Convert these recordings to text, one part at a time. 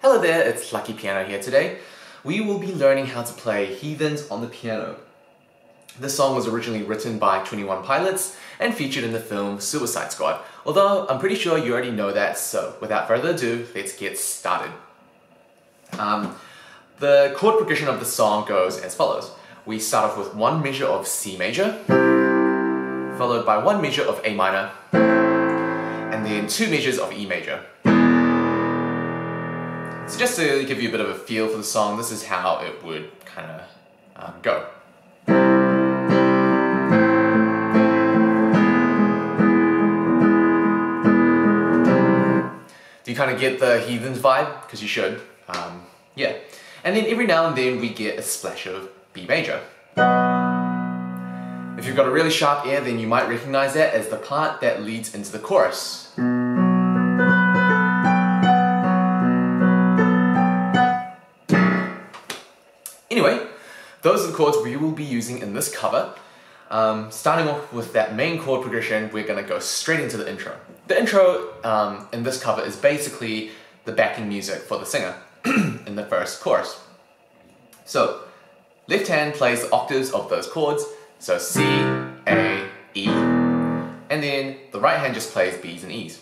Hello there, it's Lucky Piano here today. We will be learning how to play Heathens on the piano. This song was originally written by 21 Pilots and featured in the film Suicide Squad, although I'm pretty sure you already know that, so without further ado, let's get started. The chord progression of the song goes as follows. We start off with one measure of C major, followed by one measure of A minor, and then two measures of E major. So just to give you a bit of a feel for the song, this is how it would kind of go. Do you kind of get the Heathens vibe? Because you should. Yeah. And then every now and then we get a splash of B major. If you've got a really sharp ear, then you might recognize that as the part that leads into the chorus. Anyway, those are the chords we will be using in this cover. Starting off with that main chord progression, we're going to go straight into the intro. The intro in this cover is basically the backing music for the singer in the first chorus. So, left hand plays the octaves of those chords, so C, A, E, and then the right hand just plays B's and E's.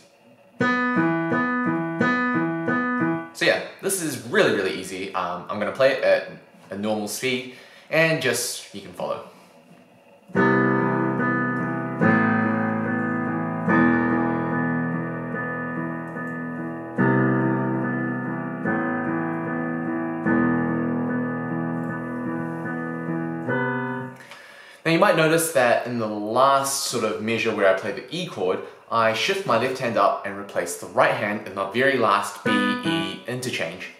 So yeah, this is really easy. I'm going to play it at a normal speed, and just, you can follow. Now you might notice that in the last sort of measure where I play the E chord, I shift my left hand up and replace the right hand in the very last B-E interchange.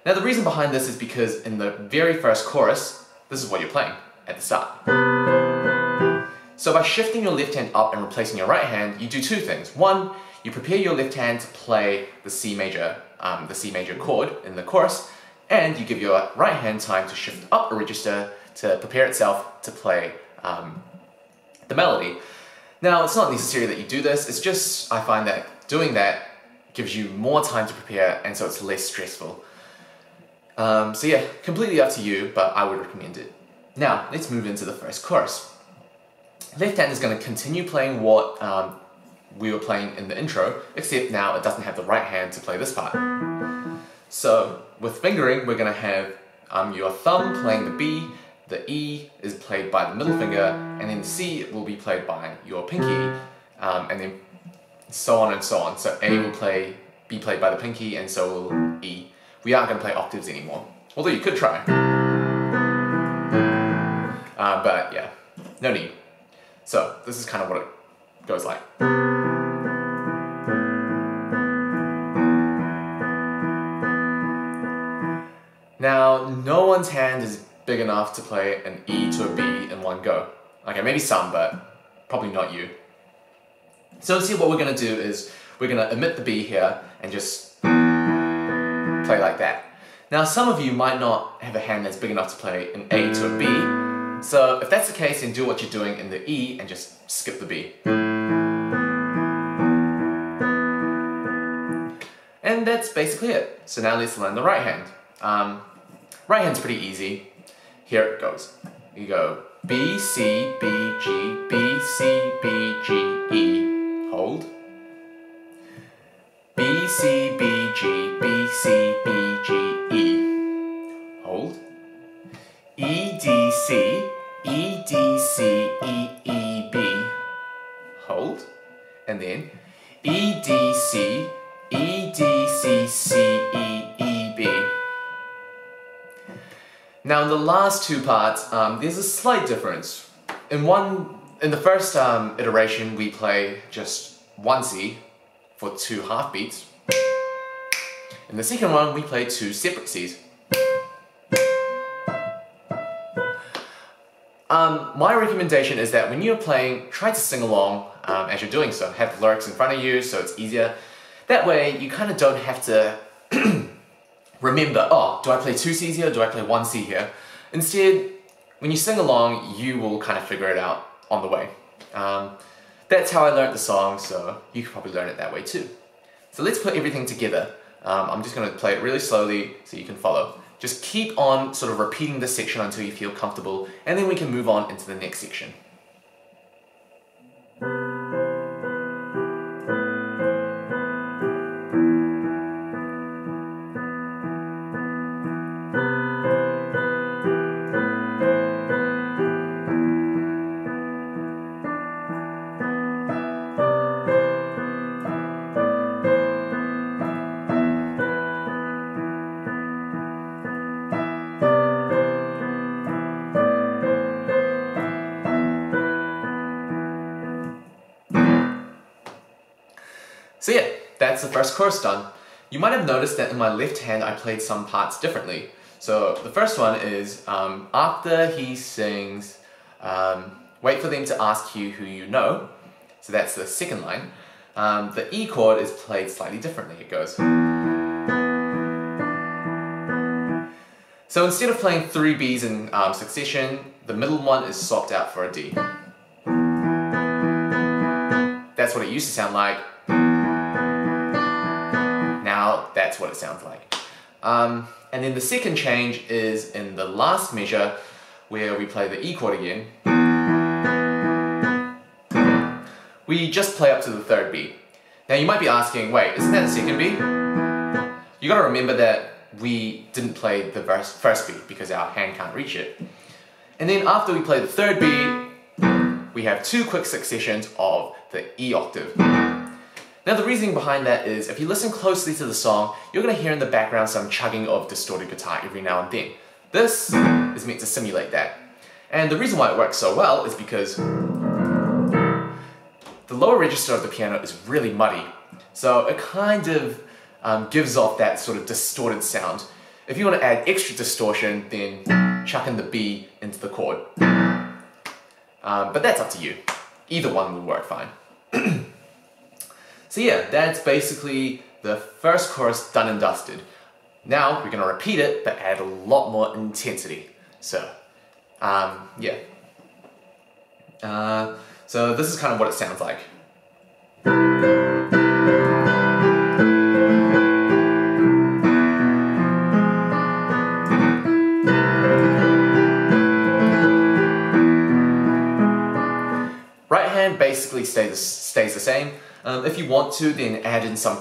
Now the reason behind this is because in the very first chorus, this is what you're playing at the start. So by shifting your left hand up and replacing your right hand, you do two things. One, you prepare your left hand to play the C major chord in the chorus, and you give your right hand time to shift up a register to prepare itself to play the melody. Now it's not necessary that you do this, it's just I find that doing that gives you more time to prepare, and so it's less stressful. So yeah, completely up to you, but I would recommend it. Now, let's move into the first chorus. Left hand is going to continue playing what we were playing in the intro, except now it doesn't have the right hand to play this part. So, with fingering, we're going to have your thumb playing the B, the E is played by the middle finger, and then the C will be played by your pinky, and then so on and so on. So A will be played by the pinky, and so will E. We aren't going to play octaves anymore, although you could try. But yeah, no need. So this is kind of what it goes like. Now, no one's hand is big enough to play an E to a B in one go. Okay, maybe some, but probably not you. So see, what we're going to do is we're going to omit the B here and just play like that. Now some of you might not have a hand that's big enough to play an A to a B, so if that's the case, then do what you're doing in the E and just skip the B. And that's basically it. So now let's learn the right hand. Right hand's pretty easy. Here it goes. You go B, C, B, G, B, C, B, G, E. Hold. B, C, B, G, B, C, B, G, E. Hold. E, D, C, E, D, C, E, E, B. Hold. And then E, D, C, E, D, C, C, E, E, B. Now in the last two parts, there's a slight difference. In the first iteration, we play just one C for two half beats. In the second one, we play two separate Cs. My recommendation is that when you're playing, try to sing along as you're doing so. Have the lyrics in front of you so it's easier. That way, you kind of don't have to remember, oh, do I play two Cs here or do I play one C here? Instead, when you sing along, you will kind of figure it out on the way. That's how I learned the song, so you could probably learn it that way too. So let's put everything together. I'm just going to play it really slowly so you can follow. Just keep on sort of repeating this section until you feel comfortable, and then we can move on into the next section. So yeah, that's the first chorus done. You might have noticed that in my left hand I played some parts differently. So the first one is after he sings, wait for them to ask you who you know. So that's the second line. The E chord is played slightly differently. It goes. So instead of playing 3 Bs in succession, the middle one is swapped out for a D. That's what it used to sound like. Now that's what it sounds like. And then the second change is in the last measure where we play the E chord again. We just play up to the 3rd B. Now you might be asking, wait, isn't that the 2nd B? You gotta remember that we didn't play the first B because our hand can't reach it. And then after we play the 3rd B, we have 2 quick successions of the E octave. Now the reasoning behind that is, if you listen closely to the song, you're going to hear in the background some chugging of distorted guitar every now and then. This is meant to simulate that. And the reason why it works so well is because the lower register of the piano is really muddy. So it kind of gives off that sort of distorted sound. If you want to add extra distortion, then chuck in the B into the chord. But that's up to you. Either one would work fine. So yeah, that's basically the first chorus done and dusted. Now we're going to repeat it, but add a lot more intensity. So, yeah. So this is kind of what it sounds like. Right hand basically stays the same. If you want to, then add in some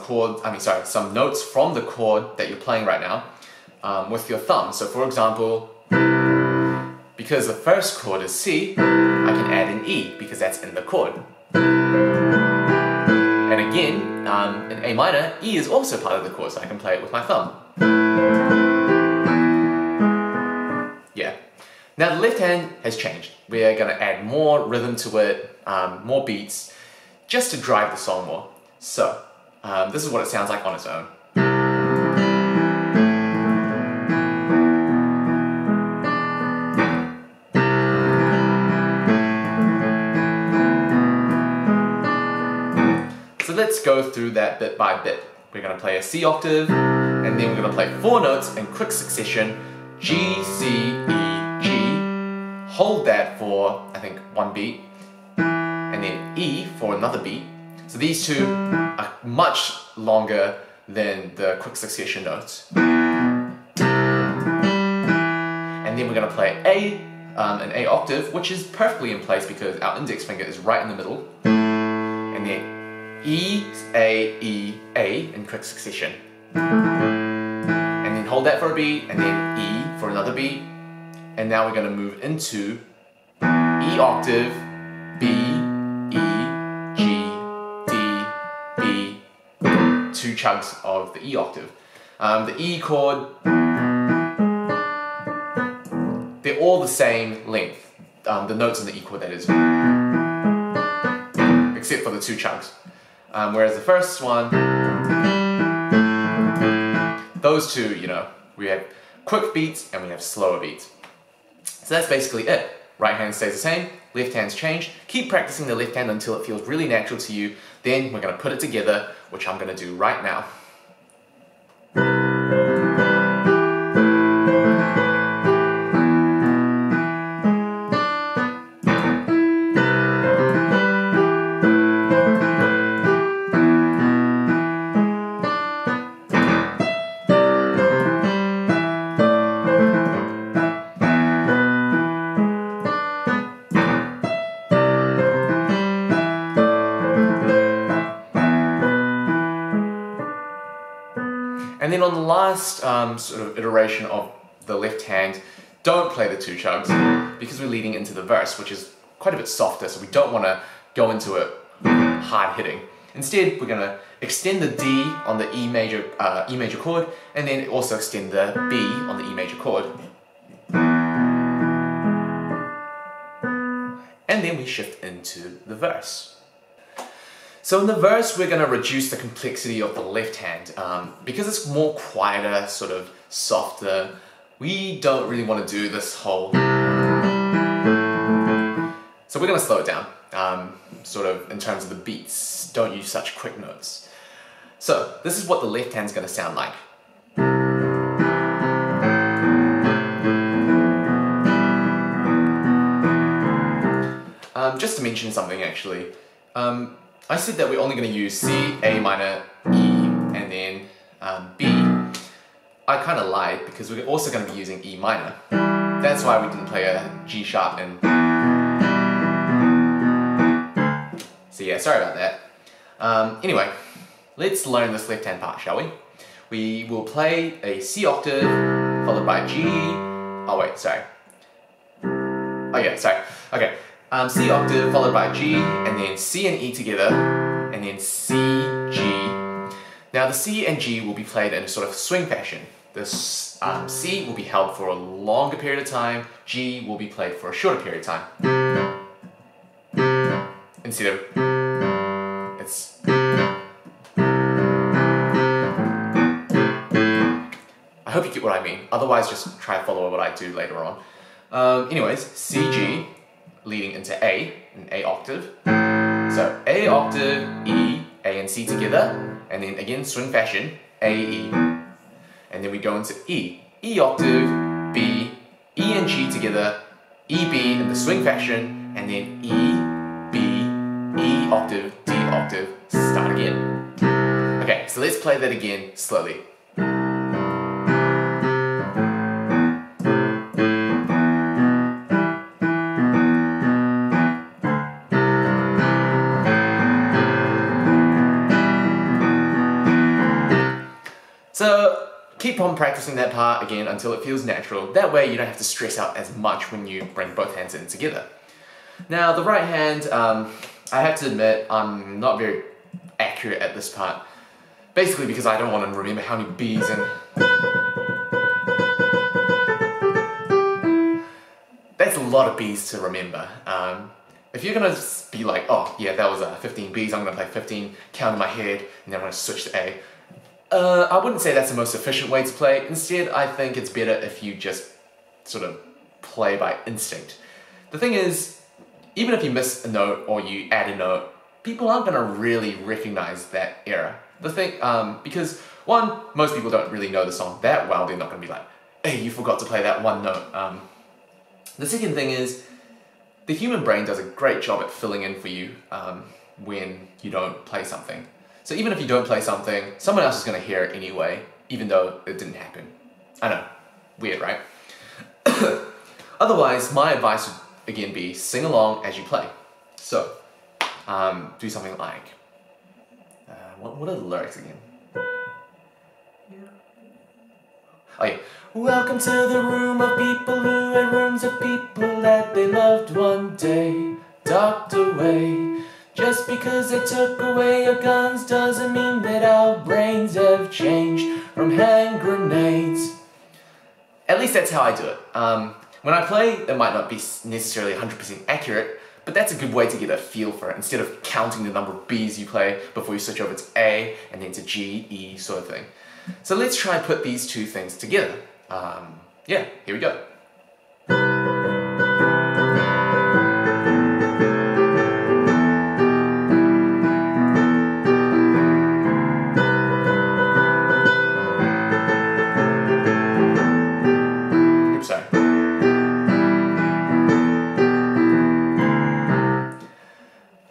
some notes from the chord that you're playing right now with your thumb. So for example, because the first chord is C, I can add an E because that's in the chord. And again, in A minor, E is also part of the chord, so I can play it with my thumb. Yeah. Now the left hand has changed. We're going to add more rhythm to it, more beats, just to drive the song more. So, this is what it sounds like on its own. So let's go through that bit by bit. We're going to play a C octave, and then we're going to play 4 notes in quick succession. G, C, E, G. Hold that for, I think, 1 beat. And then E for another beat. So these two are much longer than the quick succession notes. And then we're going to play an A octave, which is perfectly in place because our index finger is right in the middle. And then E, A, E, A in quick succession. And then hold that for a beat, and then E for another beat. And now we're going to move into E octave, B, B, 2 chunks of the E octave. The E chord, they're all the same length, the notes in the E chord that is, except for the 2 chunks. Whereas the first one, those two, you know, we have quick beats and we have slower beats. So that's basically it. Right hand stays the same, left hand's changed. Keep practicing the left hand until it feels really natural to you. Then we're going to put it together, which I'm going to do right now. And then on the last sort of iteration of the left hand, don't play the two chugs because we're leading into the verse, which is quite a bit softer, so we don't want to go into it hard hitting. Instead, we're going to extend the D on the E major chord, and then also extend the B on the E major chord. And then we shift into the verse. So in the verse, we're going to reduce the complexity of the left hand. Because it's more quieter, sort of softer, we don't really want to do this whole... So we're going to slow it down, sort of in terms of the beats. Don't use such quick notes. So this is what the left hand's going to sound like. Just to mention something actually, I said that we're only going to use C, A minor, E, and then B. I kind of lied because we're also going to be using E minor. That's why we didn't play a G sharp and... So yeah, sorry about that. Anyway, let's learn this left hand part, shall we? We will play a C octave followed by G. Oh wait, sorry. Oh yeah, sorry. Okay. C octave followed by G, and then C and E together, and then C, G. Now the C and G will be played in a sort of swing fashion. The C will be held for a longer period of time, G will be played for a shorter period of time. Instead of, it's... I hope you get what I mean, otherwise just try to follow what I do later on. Anyways, C, G, leading into A, an A octave. So A octave, E, A and C together, and then again swing fashion, A, E. And then we go into E, E octave, B, E and G together, E, B in the swing fashion, and then E, B, E octave, D octave, start again. Okay, so let's play that again slowly. So keep on practicing that part again until it feels natural. That way you don't have to stress out as much when you bring both hands in together. Now the right hand, I have to admit I'm not very accurate at this part. Basically because I don't want to remember how many B's and... That's a lot of B's to remember. If you're going to be like, oh yeah, that was 15 B's, I'm going to play 15, count in my head, and then I'm going to switch to A. I wouldn't say that's the most efficient way to play. Instead, I think it's better if you just sort of play by instinct. The thing is, even if you miss a note or you add a note, people aren't going to really recognize that error. The thing, because one, most people don't really know the song that well. They're not going to be like, hey, you forgot to play that one note. The second thing is, the human brain does a great job at filling in for you when you don't play something. So even if you don't play something, someone else is going to hear it anyway, even though it didn't happen. I know, weird, right? Otherwise, my advice would again be sing along as you play. So, do something like, what are the lyrics again? Oh yeah. Welcome to the room of people who had rooms of people that they loved one day, docked away. Just because they took away your guns doesn't mean that our brains have changed from hand grenades. At least that's how I do it. When I play, it might not be necessarily 100% accurate, but that's a good way to get a feel for it, instead of counting the number of B's you play before you switch over to A and then to G, E sort of thing. So let's try and put these two things together. Yeah, here we go.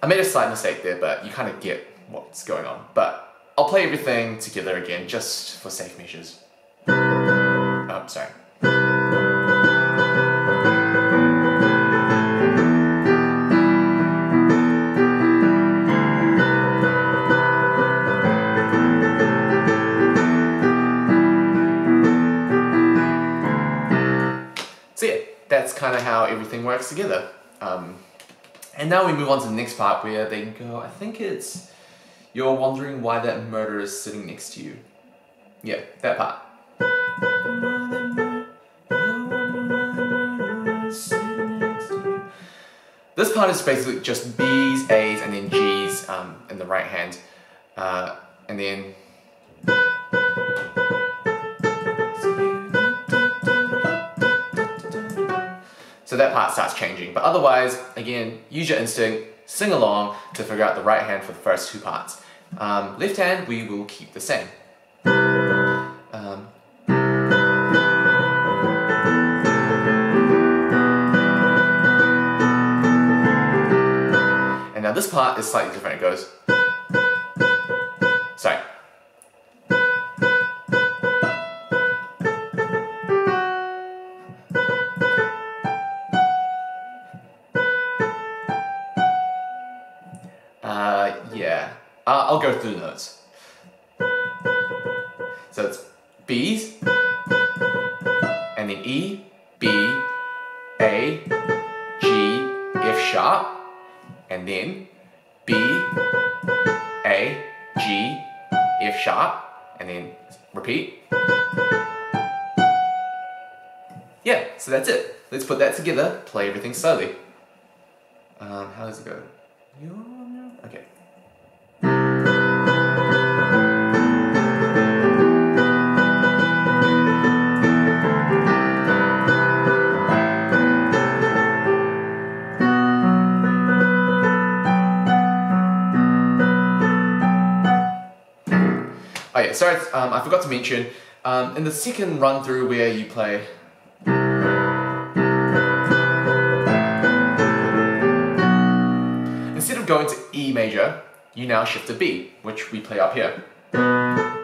I made a slight mistake there, but you kind of get what's going on. But I'll play everything together again, just for safe measures. Oh, sorry. kind of how everything works together. And now we move on to the next part where they go, I think it's, you're wondering why that murderer is sitting next to you. Yeah, that part. This part is basically just B's, A's, and then G's in the right hand. And then... So that part starts changing. But otherwise, again, use your instinct, sing along to figure out the right hand for the first two parts. Left hand, we will keep the same. And now this part is slightly different. It goes... Sorry. Yeah. I'll go through the notes. So it's B's, and then E, B, A, G, F sharp, and then B, A, G, F sharp, and then repeat. Yeah, so that's it. Let's put that together, play everything slowly. How does it go? Okay. Oh yeah, sorry, I forgot to mention, in the second run through where you play instead of going to E major, you now shift to B, which we play up here. And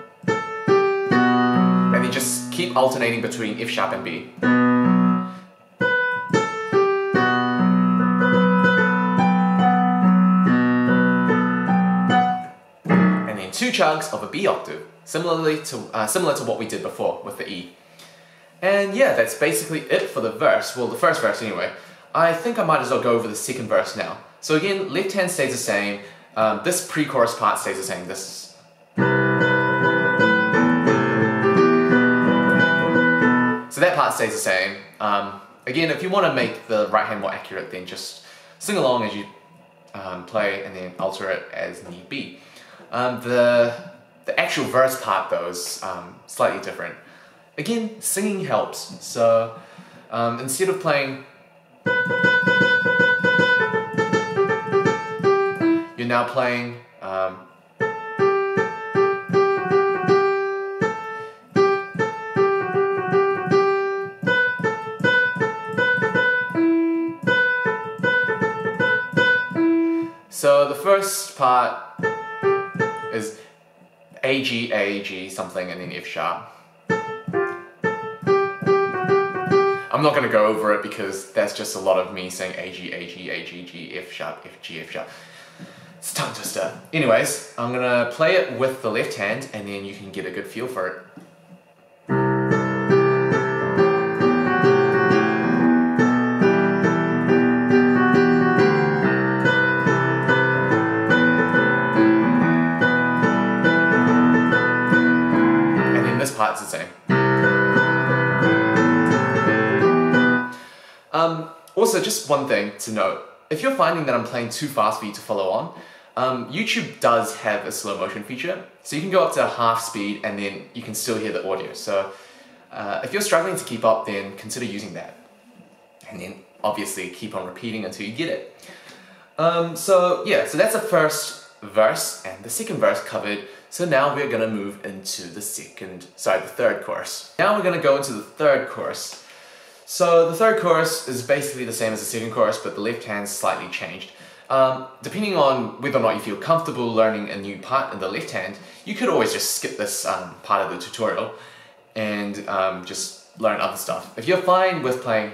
then just keep alternating between F sharp and B. And then two chugs of a B octave, similar to what we did before with the E. And yeah, that's basically it for the verse, well the first verse anyway. I think I might as well go over the second verse now. So again, left hand stays the same, this pre-chorus part stays the same, this. So that part stays the same. Again, if you want to make the right hand more accurate, then just sing along as you play and then alter it as need be. The actual verse part though is slightly different. Again, singing helps, so instead of playing, you're now playing so the first part is A, G, something, and then F sharp. I'm not going to go over it because that's just a lot of me saying A, G, G, F sharp, F, G, F sharp. It's a tongue twister. Anyways, I'm going to play it with the left hand and then you can get a good feel for it. And then this part's the same. Also, just one thing to note, if you're finding that I'm playing too fast for you to follow on, YouTube does have a slow motion feature, so you can go up to half speed and then you can still hear the audio. So if you're struggling to keep up, then consider using that. And then obviously keep on repeating until you get it. So yeah, so that's the first verse and the second verse covered. So now we're gonna move into the third chorus. Now we're gonna go into the third chorus. So the third chorus is basically the same as the second chorus, but the left hand's slightly changed. Depending on whether or not you feel comfortable learning a new part in the left hand, you could always just skip this part of the tutorial and just learn other stuff. If you're fine with playing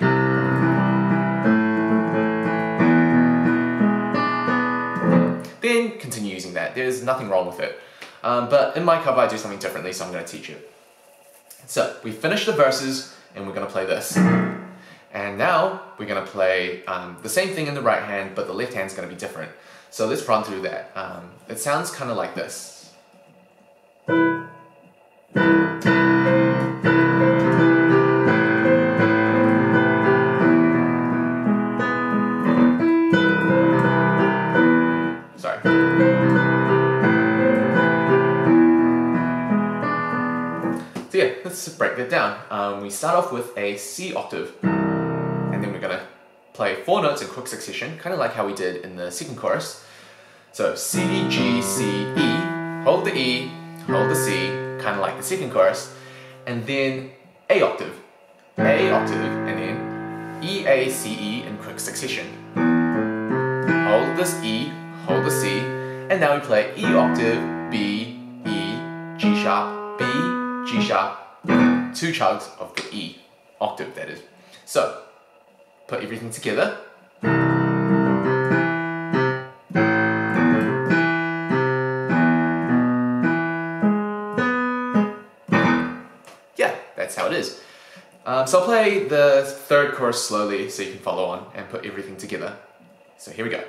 then continue using that. There's nothing wrong with it. But in my cover I do something differently, so I'm going to teach you. So we finished the verses and we're going to play this. And now we're going to play the same thing in the right hand, but the left hand's going to be different. So let's run through that. It sounds kind of like this. Sorry. So yeah, let's break that down. We start off with a C octave, and then we're going to play 4 notes in quick succession, kind of like how we did in the second chorus. So C, G, C, E, hold the E, hold the C, kind of like the second chorus, and then A octave, and then E, A, C, E in quick succession. Hold this E, hold the C, and now we play E octave, B, E, G sharp, B, G sharp, 2 chugs of the E octave, that is. So, put everything together. Yeah, that's how it is. So I'll play the third chorus slowly so you can follow on and put everything together. So here we go.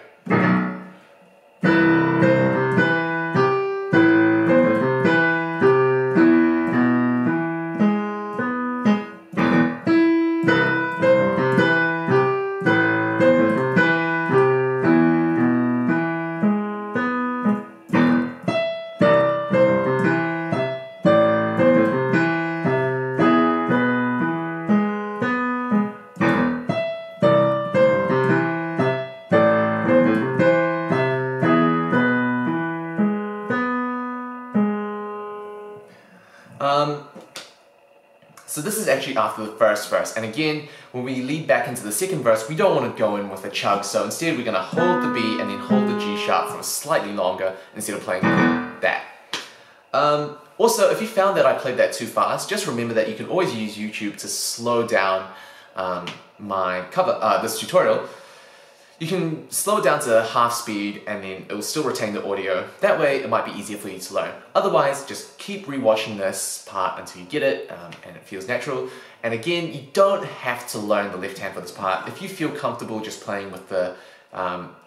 So this is actually after the first verse, and again, when we lead back into the second verse, we don't want to go in with a chug, so instead we're going to hold the B and then hold the G sharp for slightly longer instead of playing that. Also, if you found that I played that too fast, just remember that you can always use YouTube to slow down my this tutorial. You can slow it down to half speed and then it will still retain the audio. That way it might be easier for you to learn. Otherwise, just keep rewatching this part until you get it and it feels natural. And again, you don't have to learn the left hand for this part. If you feel comfortable just playing with the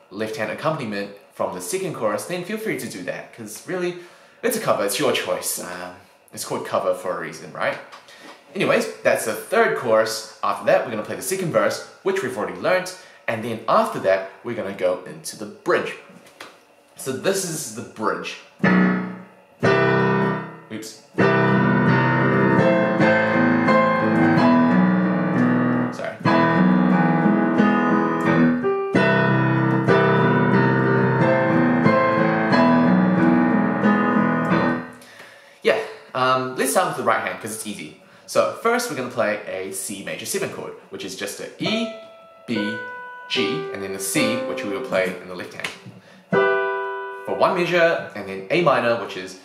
left hand accompaniment from the second chorus, then feel free to do that, because really, it's a cover, it's your choice. It's called cover for a reason, right? Anyways, that's the third chorus. After that, we're going to play the second verse, which we've already learned. And then after that, we're going to go into the bridge. So this is the bridge. Oops. Sorry. Yeah, let's start with the right hand because it's easy. So first we're going to play a C major 7 chord, which is just a E, B, G, and then the C, which we will play in the left hand. For 1 measure, and then A minor, which is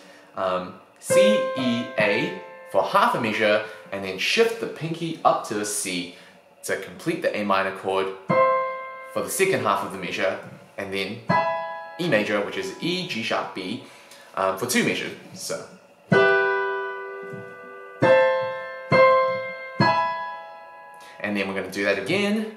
C, E, A for half a measure, and then shift the pinky up to a C to complete the A minor chord for the second half of the measure, and then E major, which is E, G sharp, B, for 2 measures. So. And then we're going to do that again.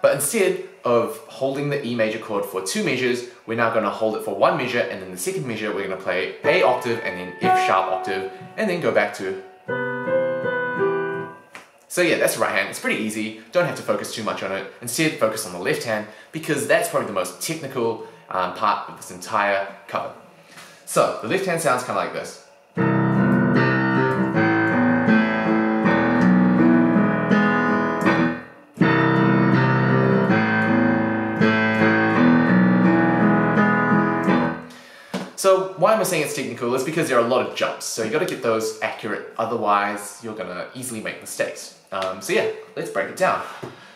But instead of holding the E major chord for 2 measures, we're now going to hold it for 1 measure, and then the second measure we're going to play A octave and then F sharp octave, and then go back to. So yeah, that's the right hand. It's pretty easy. Don't have to focus too much on it. Instead, focus on the left hand, because that's probably the most technical part of this entire cover. So the left hand sounds kind of like this. So why am I saying it's technical? It's because there are a lot of jumps, so you got to get those accurate, otherwise you're going to easily make mistakes. So yeah, let's break it down.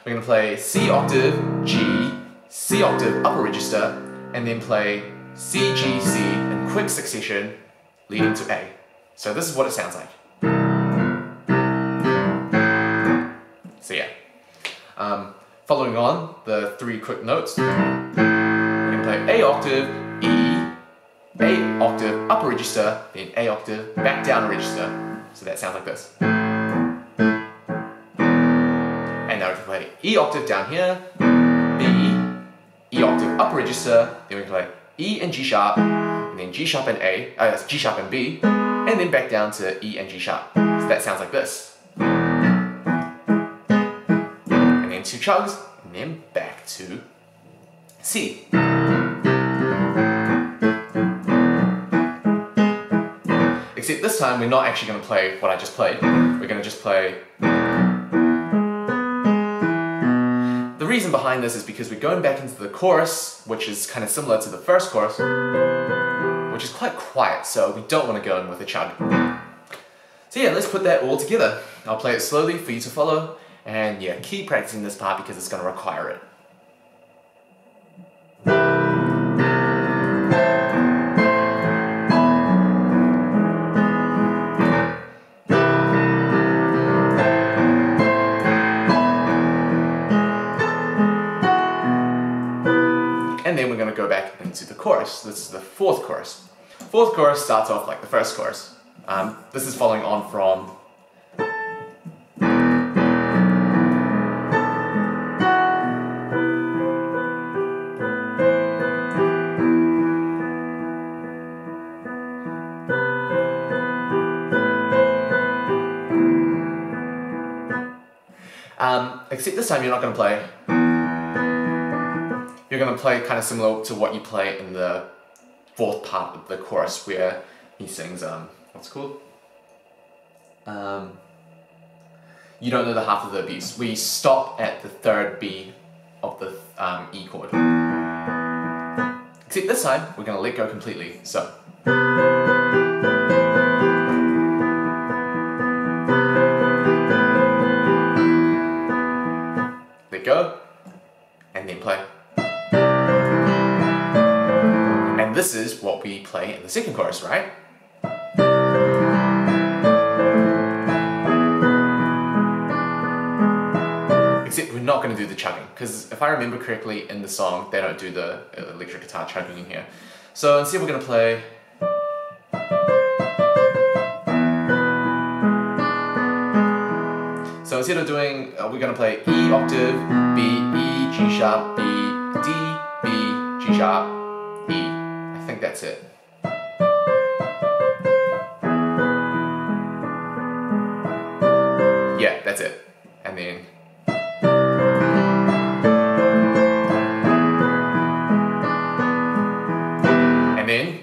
We're going to play C octave, G, C octave upper register, and then play C, G, C in quick succession, leading to A. So this is what it sounds like. So yeah, following on the 3 quick notes, we're going to play A octave, E, A octave upper register, then A octave back down register. So that sounds like this. And now we can play E octave down here, B, E octave upper register, then we can play E and G sharp, and then G sharp and A, G sharp and B, and then back down to E and G sharp. So that sounds like this. And then 2 chugs, and then back to C. Except this time we're not actually going to play what I just played. We're going to just play... The reason behind this is because we're going back into the chorus, which is kind of similar to the first chorus, which is quite quiet, so we don't want to go in with a chug. So yeah, let's put that all together. I'll play it slowly for you to follow, and yeah, keep practicing this part because it's going to require it. And then we're going to go back into the chorus. This is the 4th chorus. 4th chorus starts off like the 1st chorus. This is following on from... except this time you're not going to play... You're going to play kind of similar to what you play in the 4th part of the chorus where he sings, what's it called? You don't know the half of the abuse. We stop at the 3rd B of the E chord. Except this time, we're going to let go completely, so. Let go, and then play. And this is what we play in the 2nd chorus, right? Except we're not going to do the chugging, because if I remember correctly in the song, they don't do the electric guitar chugging in here. So instead we're going to play... So instead of doing, we're going to play E octave, B, E, G sharp, B, D, B, G sharp, E. I think that's it. Yeah, that's it. And then... And then...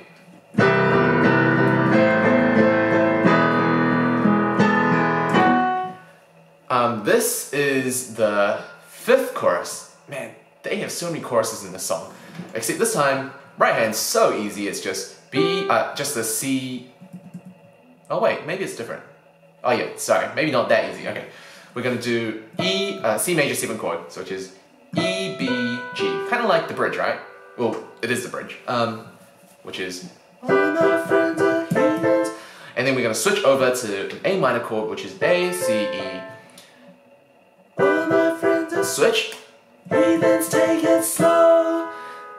This is the 5th chorus. Man, they have so many choruses in this song. Except this time, right hand's so easy, it's just B, just the C... Oh wait, maybe it's different. Oh yeah, sorry, maybe not that easy, okay. We're gonna do E, C major 7 chord, so which is E, B, G. Kind of like the bridge, right? Well, it is the bridge. Which is... All my friends are heathens. And then we're gonna switch over to an A minor chord, which is A, C, E. All my friends are switch. Heathens, take it slow.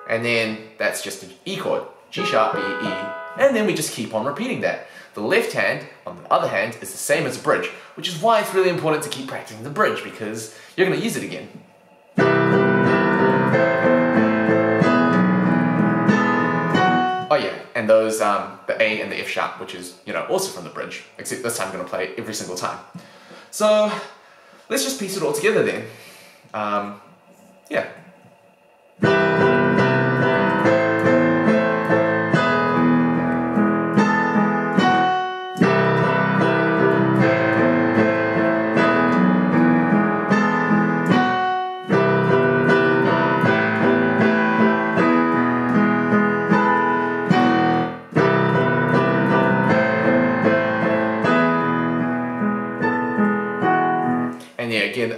And then that's just an E chord, G sharp, B, E. And then we just keep on repeating that. The left hand, on the other hand, is the same as a bridge, which is why it's really important to keep practicing the bridge, because you're going to use it again. Oh yeah, and those, the A and the F sharp, which is, also from the bridge, except this time I'm going to play every single time. So, let's just piece it all together then. Yeah. And yeah, again,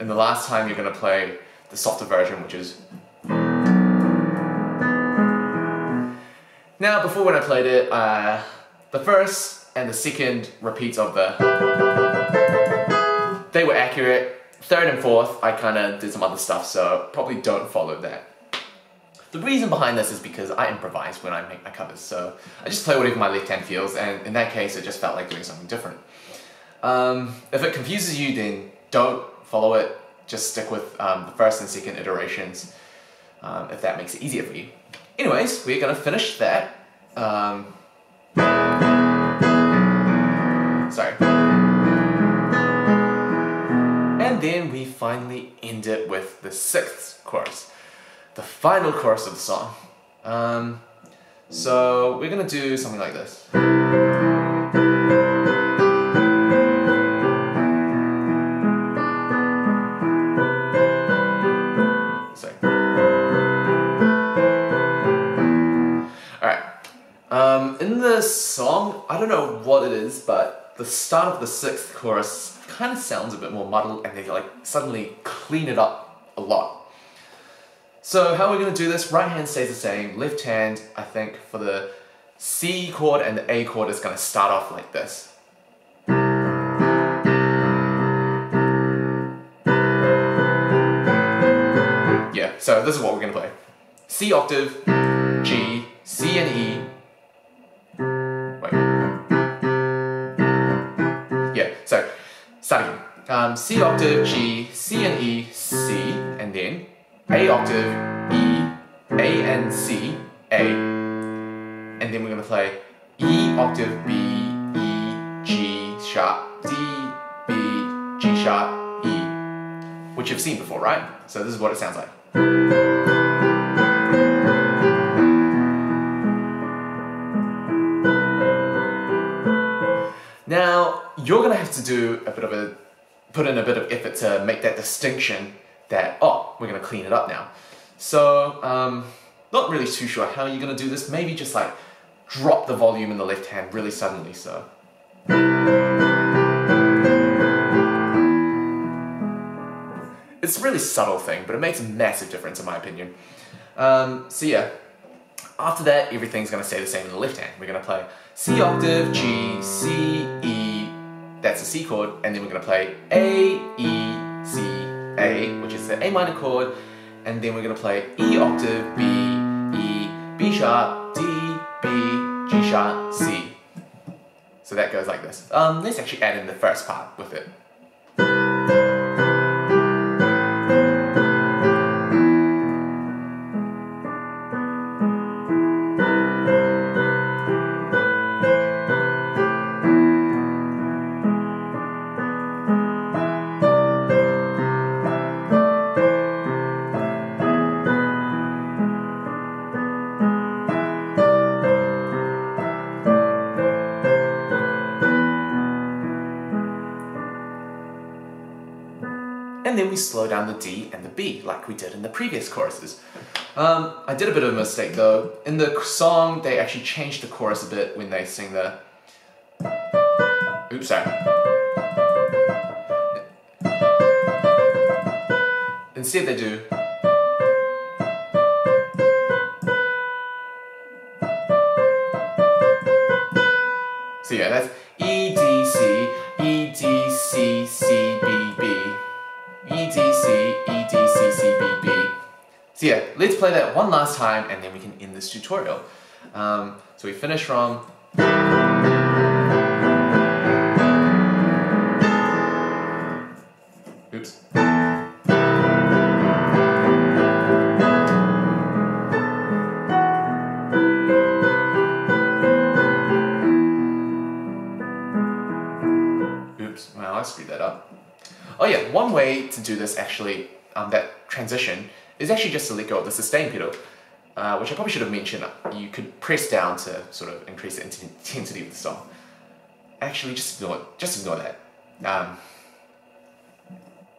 in the last time you're going to play the softer version, which is... Now, before when I played it, the first and the second repeats of the... They were accurate. 3rd and 4th, I kind of did some other stuff, so probably don't follow that. The reason behind this is because I improvise when I make my covers, so I just play whatever my left hand feels, and in that case it just felt like doing something different. If it confuses you, then don't follow it, just stick with the first and second iterations, if that makes it easier for you. Anyways, we're going to finish that. Sorry. And then we finally end it with the 6th chorus, the final chorus of the song. So we're going to do something like this. In the song, I don't know what it is, but the start of the 6th chorus kind of sounds a bit more muddled, and they like suddenly clean it up a lot. So how we're going to do this, right hand stays the same, left hand, I think for the C chord and the A chord is going to start off like this. Yeah, so this is what we're going to play. C octave, G, C and E. So, start again. C octave, G, C and E, C, and then A octave, E, A and C, A. And then we're going to play E octave, B, E, G sharp, D, B, G sharp, E. Which you've seen before, right? So this is what it sounds like. Now, you're going to have to do put in a bit of effort to make that distinction that, oh, we're going to clean it up now. So, not really too sure how you're going to do this. Maybe just like drop the volume in the left hand really suddenly, so. It's a really subtle thing, but it makes a massive difference in my opinion. So yeah, after that, everything's going to stay the same in the left hand. We're going to play C octave, G, C, E, that's the C chord, and then we're going to play A, E, C, A, which is the A minor chord, and then we're going to play E octave, B, E, B sharp, D, B, G sharp, C. So that goes like this. Let's actually add in the first part with it. And then we slow down the D and the B like we did in the previous choruses. I did a bit of a mistake though. In the song, they actually changed the chorus a bit when they sing the... Oops, sorry. Instead they do... So yeah, that's E, D, C, E, D, C, C, B, B. E, D, C, E, D, C, C, B, B. So yeah, let's play that one last time and then we can end this tutorial. So we finish from... Oops. Oops, well, I screwed that up. Oh yeah, one way to do this actually, that transition, is actually just to let go of the sustain pedal, which I probably should have mentioned. You could press down to sort of increase the intensity of the song. Actually, just ignore that.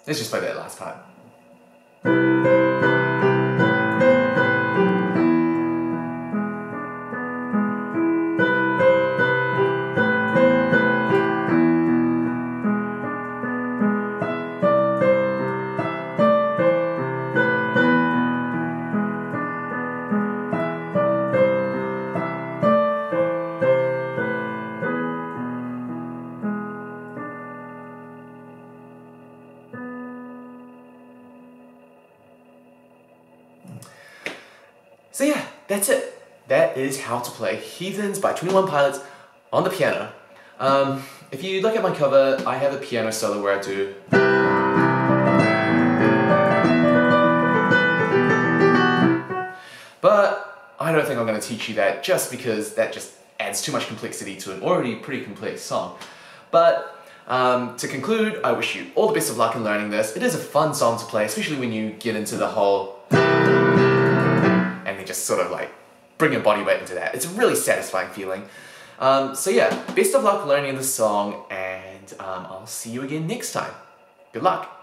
Let's just play that last part. So yeah, that's it. That is how to play Heathens by 21 Pilots on the piano. If you look at my cover, I have a piano solo where I do. But I don't think I'm going to teach you that just because that just adds too much complexity to an already pretty complex song. But to conclude, I wish you all the best of luck in learning this. It is a fun song to play, especially when you get into the whole and then just sort of like bring your body weight into that. It's a really satisfying feeling. So yeah, best of luck learning this song, and I'll see you again next time. Good luck!